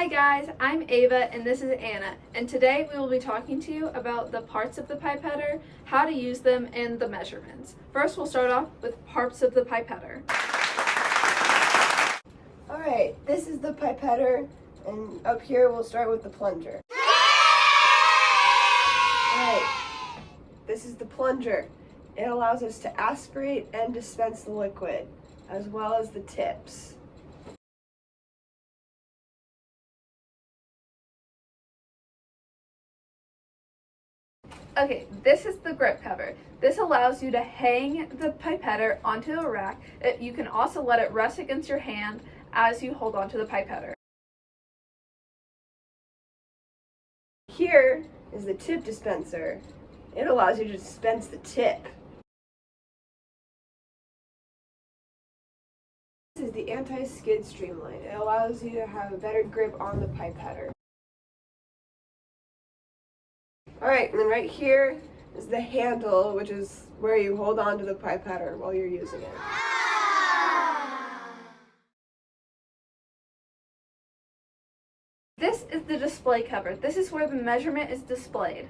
Hi guys, I'm Ava and this is Anna, and today we will be talking to you about the parts of the pipetter, how to use them, and the measurements. First, we'll start off with parts of the pipetter. Alright, this is the pipetter, and up here we'll start with the plunger. Alright, this is the plunger. It allows us to aspirate and dispense the liquid, as well as the tips. Okay, this is the grip cover. This allows you to hang the pipetter onto a rack. You can also let it rest against your hand as you hold onto the pipetter. Here is the tip dispenser. It allows you to dispense the tip. This is the anti-skid streamline. It allows you to have a better grip on the pipetter. Alright, and then right here is the handle, which is where you hold on to the pipetter while you're using it. This is the display cover. This is where the measurement is displayed.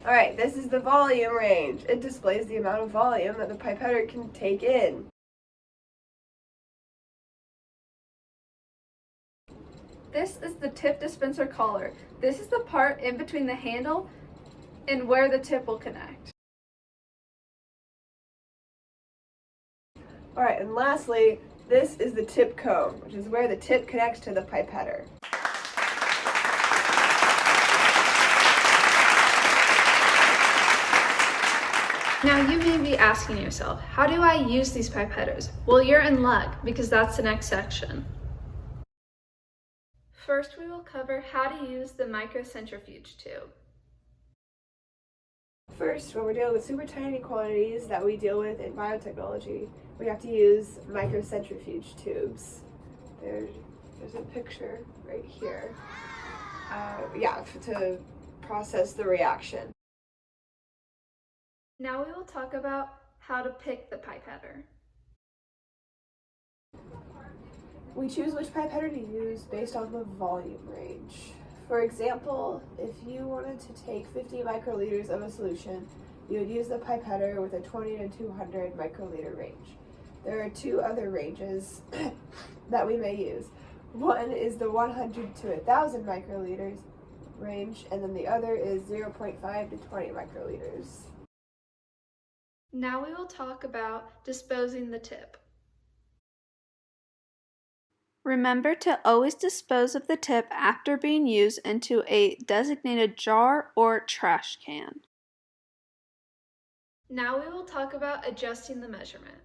Alright, this is the volume range. It displays the amount of volume that the pipetter can take in. This is the tip dispenser collar. This is the part in between the handle and where the tip will connect. Alright, and lastly, this is the tip cone, which is where the tip connects to the pipetter. Now you may be asking yourself, how do I use these pipetters? Well, you're in luck because that's the next section. First, we will cover how to use the microcentrifuge tube. First, when we're dealing with super tiny quantities that we deal with in biotechnology, we have to use microcentrifuge tubes. There's a picture right here. To process the reaction. Now we will talk about how to pick the pipetter. We choose which pipetter to use based on the volume range. For example, if you wanted to take 50 microliters of a solution, you would use the pipetter with a 20 to 200 microliter range. There are two other ranges that we may use. One is the 100 to 1000 microliters range, and then the other is 0.5 to 20 microliters. Now we will talk about disposing the tip. Remember to always dispose of the tip after being used into a designated jar or trash can. Now we will talk about adjusting the measurement.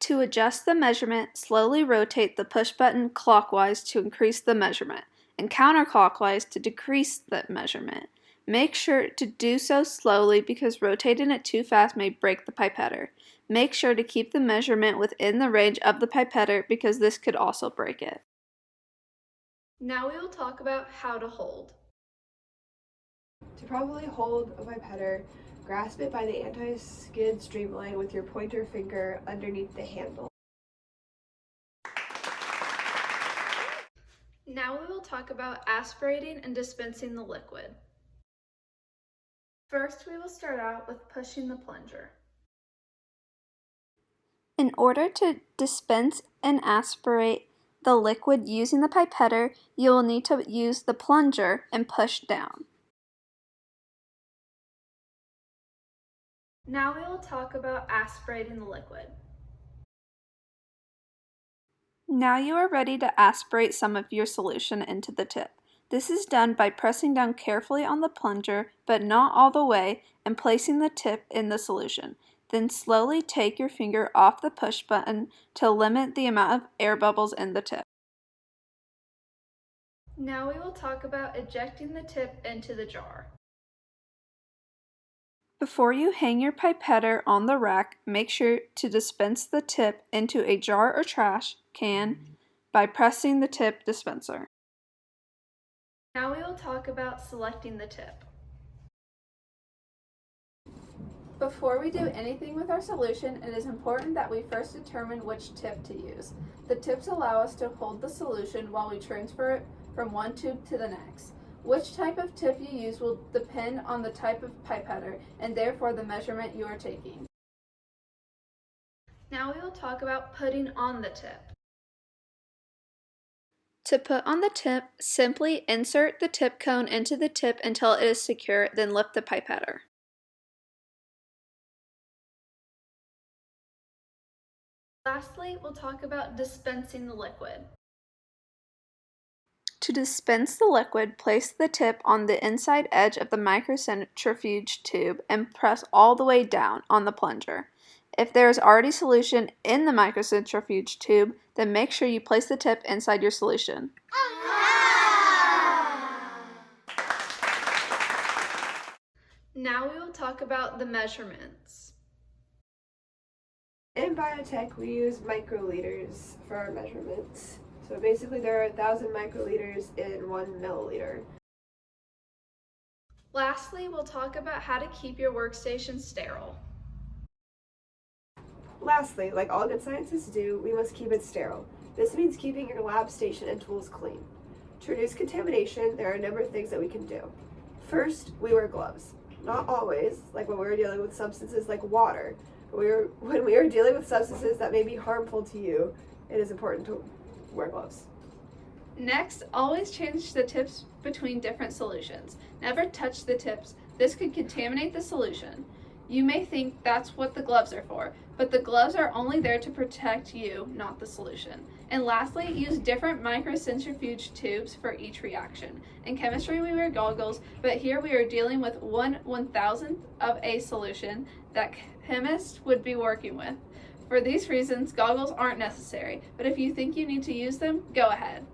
To adjust the measurement, slowly rotate the push button clockwise to increase the measurement and counterclockwise to decrease the measurement. Make sure to do so slowly because rotating it too fast may break the pipetter. Make sure to keep the measurement within the range of the pipetter because this could also break it. Now we will talk about how to hold. To properly hold a pipetter, grasp it by the anti-skid streamline with your pointer finger underneath the handle. Now we will talk about aspirating and dispensing the liquid. First, we will start out with pushing the plunger. In order to dispense and aspirate the liquid using the pipetter, you will need to use the plunger and push down. Now we will talk about aspirating the liquid. Now you are ready to aspirate some of your solution into the tip. This is done by pressing down carefully on the plunger, but not all the way, and placing the tip in the solution. Then slowly take your finger off the push button to limit the amount of air bubbles in the tip. Now we will talk about ejecting the tip into the jar. Before you hang your pipetter on the rack, make sure to dispense the tip into a jar or trash can by pressing the tip dispenser. Now we will talk about selecting the tip. Before we do anything with our solution, it is important that we first determine which tip to use. The tips allow us to hold the solution while we transfer it from one tube to the next. Which type of tip you use will depend on the type of pipetter and therefore the measurement you are taking. Now we will talk about putting on the tip. To put on the tip, simply insert the tip cone into the tip until it is secure, then lift the pipetter. Lastly, we'll talk about dispensing the liquid. To dispense the liquid, place the tip on the inside edge of the microcentrifuge tube and press all the way down on the plunger. If there is already solution in the microcentrifuge tube, then make sure you place the tip inside your solution. Now we will talk about the measurements. In biotech, we use microliters for our measurements. So basically there are 1,000 microliters in 1 milliliter. Lastly, we'll talk about how to keep your workstation sterile. Lastly, like all good scientists do, we must keep it sterile. This means keeping your lab station and tools clean. To reduce contamination, there are a number of things that we can do. First, we wear gloves. Not always, like when we're dealing with substances like water. When we are dealing with substances that may be harmful to you, it is important to wear gloves. Next, always change the tips between different solutions. Never touch the tips. This could contaminate the solution. You may think that's what the gloves are for, but the gloves are only there to protect you, not the solution. And lastly, use different microcentrifuge tubes for each reaction. In chemistry, we wear goggles, but here we are dealing with 1/1000th of a solution that chemists would be working with. For these reasons, goggles aren't necessary, but if you think you need to use them, go ahead.